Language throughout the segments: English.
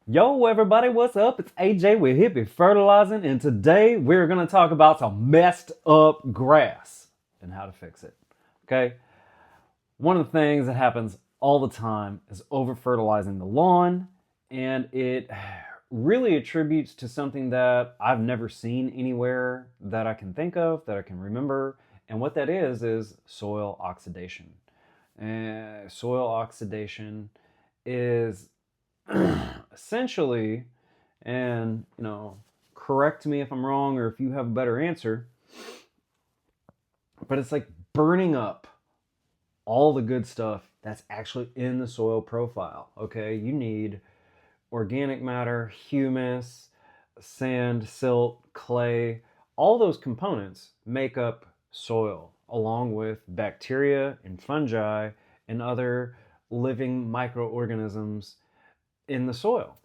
Yo, everybody, what's up? It's AJ with Hippie Fertilizing, and today we're going to talk about some messed up grass and how to fix it. Okay? One of the things that happens all the time is over fertilizing the lawn, and it really attributes to something that I've never seen anywhere that I can think of, that I can remember. And what that is soil oxidation. And soil oxidation is essentially, and correct me if I'm wrong or if you have a better answer, but it's like burning up all the good stuff that's actually in the soil profile. Okay, you need organic matter, humus, sand, silt, clay. All those components make up soil, along with bacteria and fungi and other living microorganisms in the soil.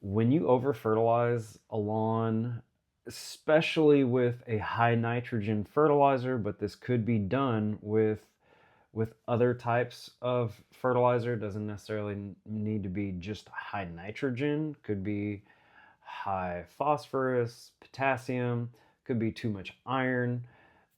When you over fertilize a lawn, especially with a high nitrogen fertilizer, but this could be done with other types of fertilizer. Doesn't necessarily need to be just high nitrogen. Could be high phosphorus, potassium, could be too much iron.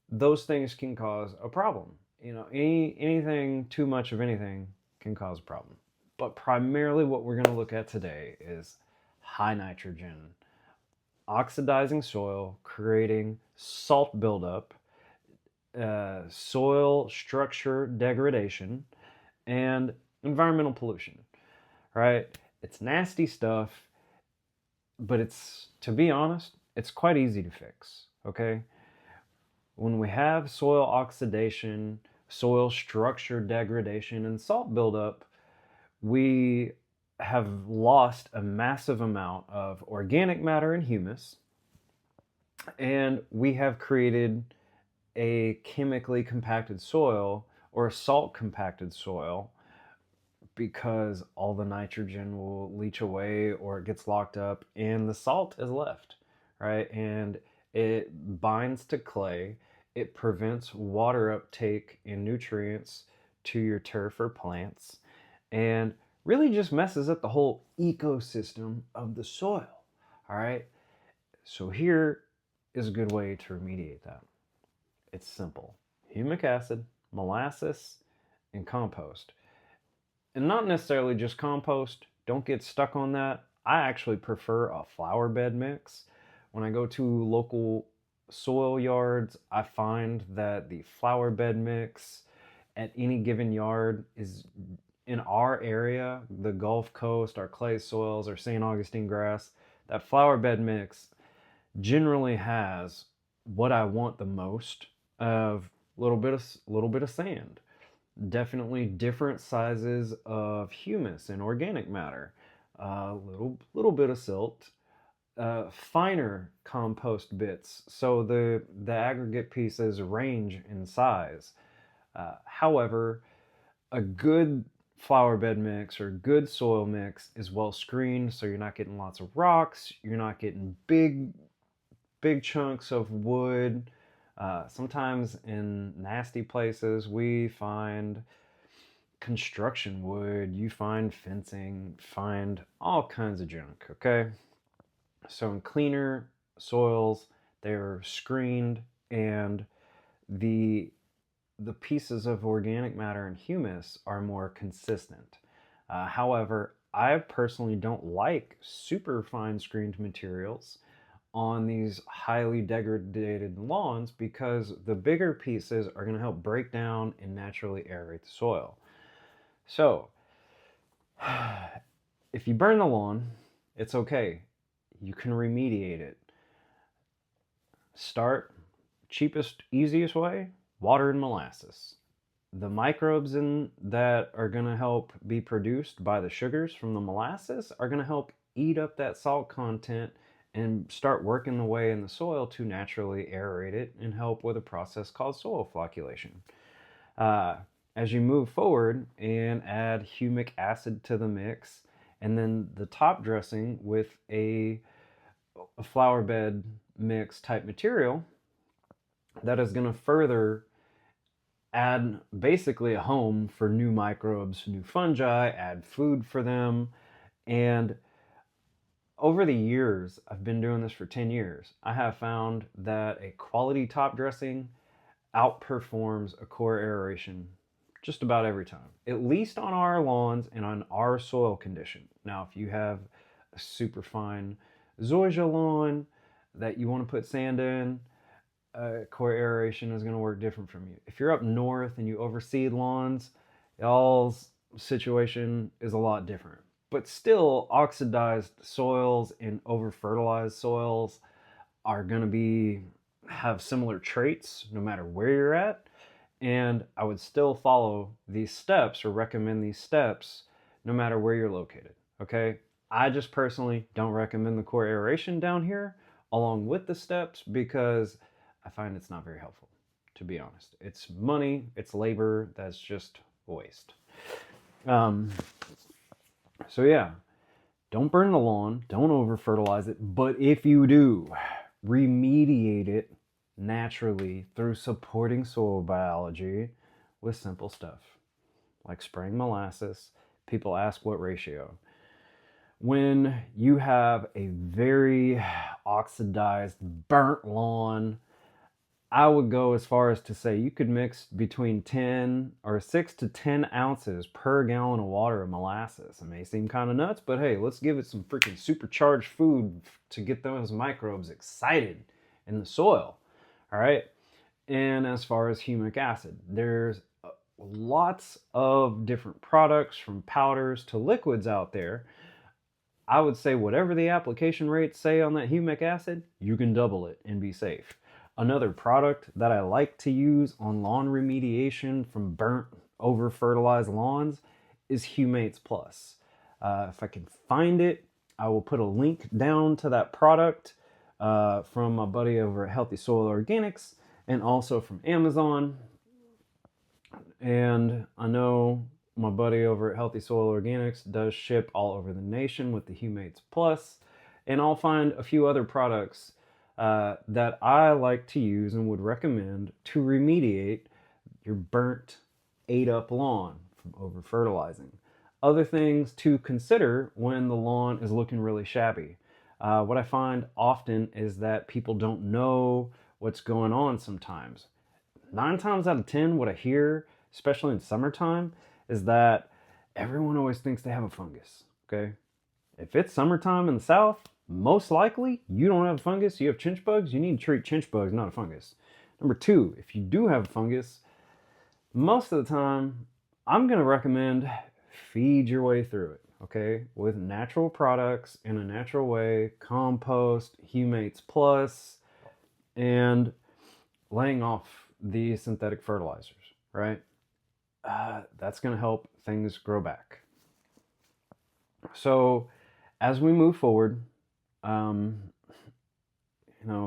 Those things can cause a problem. Anything too much of anything can cause a problem. But primarily what we're going to look at today is high nitrogen, oxidizing soil, creating salt buildup, soil structure degradation, and environmental pollution, right? It's nasty stuff, but to be honest, it's quite easy to fix, okay? When we have soil oxidation, soil structure degradation, and salt buildup, we have lost a massive amount of organic matter and humus, and we have created a chemically compacted soil or a salt compacted soil because all the nitrogen will leach away or it gets locked up and the salt is left, right? And it binds to clay. It prevents water uptake and nutrients to your turf or plants, and really just messes up the whole ecosystem of the soil. All right. So here is a good way to remediate that. It's simple: humic acid, molasses, and compost. And not necessarily just compost. Don't get stuck on that. I actually prefer a flower bed mix. When I go to local soil yards, I find that the flower bed mix at any given yard is, in our area, the Gulf Coast, our clay soils, our St. Augustine grass, that flower bed mix generally has what I want the most of: little bit of sand, definitely different sizes of humus and organic matter, little bit of silt, finer compost bits, so the aggregate pieces range in size. However, a good flower bed mix or good soil mix is well screened, so you're not getting lots of rocks, you're not getting big chunks of wood. Sometimes in nasty places we find construction wood, you find fencing, find all kinds of junk. Okay, so in cleaner soils, they're screened, and the the pieces of organic matter and humus are more consistent. However, I personally don't like super fine screened materials on these highly degraded lawns because the bigger pieces are going to help break down and naturally aerate the soil. So, if you burn the lawn, it's okay. You can remediate it. Start cheapest, easiest way: water and molasses. The microbes that are going to help be produced by the sugars from the molasses are going to help eat up that salt content and start working the way in the soil to naturally aerate it and help with a process called soil flocculation. Uh, as you move forward and add humic acid to the mix, and then the top dressing with a flower bed mix type material, that is going to further add basically a home for new microbes, new fungi, add food for them, and over the years, I've been doing this for 10 years, I have found that a quality top dressing outperforms a core aeration just about every time, at least on our lawns and on our soil condition. Now, if you have a super fine zoysia lawn that you want to put sand in, core aeration is going to work different from you. If you're up north and you overseed lawns, y'all's situation is a lot different. But still, oxidized soils and over-fertilized soils are going to have similar traits no matter where you're at. And I would still follow these steps or recommend these steps no matter where you're located. Okay? I just personally don't recommend the core aeration down here along with the steps because I find it's not very helpful, to be honest. It's money, it's labor, that's just a waste. So yeah, don't burn the lawn, don't over fertilize it, but if you do, remediate it naturally through supporting soil biology with simple stuff like spraying molasses. People ask what ratio. When you have a very oxidized, burnt lawn, I would go as far as to say you could mix between 10 or 6 to 10 ounces per gallon of water of molasses. It may seem kind of nuts, but hey, let's give it some freaking supercharged food to get those microbes excited in the soil. All right. And as far as humic acid, there's lots of different products from powders to liquids out there. I would say whatever the application rates say on that humic acid, you can double it and be safe. Another product that I like to use on lawn remediation from burnt, over-fertilized lawns is Humates Plus. If I can find it, I will put a link down to that product from my buddy over at Healthy Soil Organics and also from Amazon. And I know my buddy over at Healthy Soil Organics does ship all over the nation with the Humates Plus. And I'll find a few other products that I like to use and would recommend to remediate your burnt, ate-up lawn from over-fertilizing. Other things to consider when the lawn is looking really shabby. What I find often is that people don't know what's going on sometimes. 9 times out of 10, what I hear, especially in summertime, is that everyone always thinks they have a fungus, okay? If it's summertime in the South, most likely you don't have a fungus, you have chinch bugs, you need to treat chinch bugs, not a fungus. Number 2, if you do have a fungus, most of the time, I'm going to recommend feed your way through it, okay? With natural products in a natural way, compost, Humates Plus, and laying off the synthetic fertilizers, right? That's going to help things grow back. So as we move forward,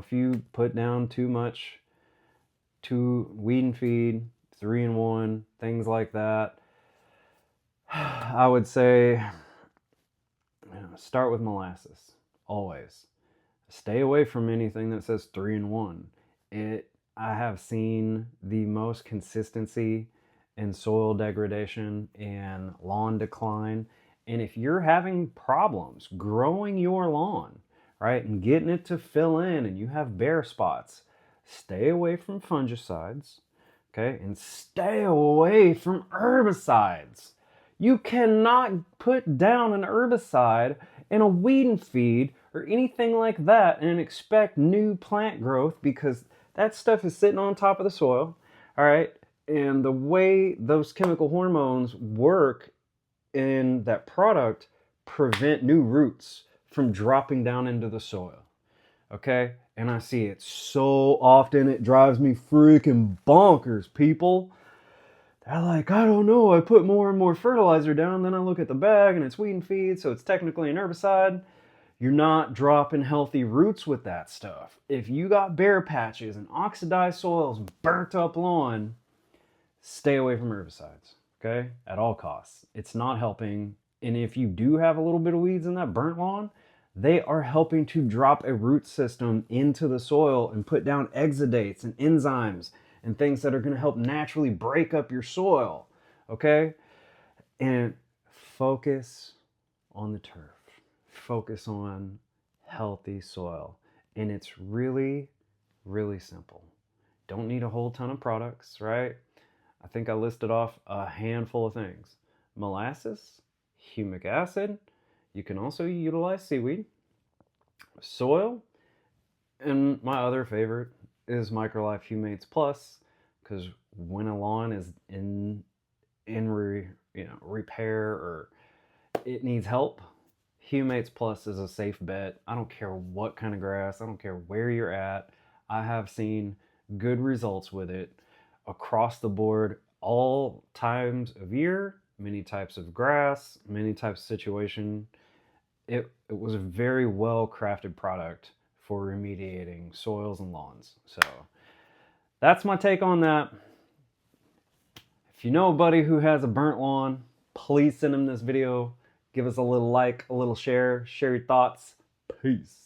if you put down too much to weed and feed, 3-in-1, things like that, I would say start with molasses, always. Stay away from anything that says 3-in-1. I have seen the most consistency in soil degradation and lawn decline. And if you're having problems growing your lawn, right, and getting it to fill in and you have bare spots, stay away from fungicides, okay, and stay away from herbicides. You cannot put down an herbicide in a weed and feed or anything like that and expect new plant growth because that stuff is sitting on top of the soil, all right? And the way those chemical hormones work in that product prevent new roots from dropping down into the soil, okay? And I see it so often, it drives me freaking bonkers, people. They're like, I don't know, I put more and more fertilizer down, then I look at the bag and it's weed and feed, so it's technically an herbicide. You're not dropping healthy roots with that stuff. If you got bare patches and oxidized soils, burnt up lawn, stay away from herbicides, okay? At all costs. It's not helping. And if you do have a little bit of weeds in that burnt lawn, they are helping to drop a root system into the soil and put down exudates and enzymes and things that are going to help naturally break up your soil, okay? And focus on the turf. Focus on healthy soil. And it's really, really simple. Don't need a whole ton of products, right? I think I listed off a handful of things. Molasses, humic acid. You can also utilize seaweed, soil, and my other favorite is Microlife Humates Plus, because when a lawn is in repair or it needs help, Humates Plus is a safe bet. I don't care what kind of grass, I don't care where you're at. I have seen good results with it across the board, all times of year, many types of grass, many types of situation. It was a very well crafted product for remediating soils and lawns. So that's my take on that. If you know a buddy who has a burnt lawn, please send him this video. Give us a little like, a little share your thoughts. Peace.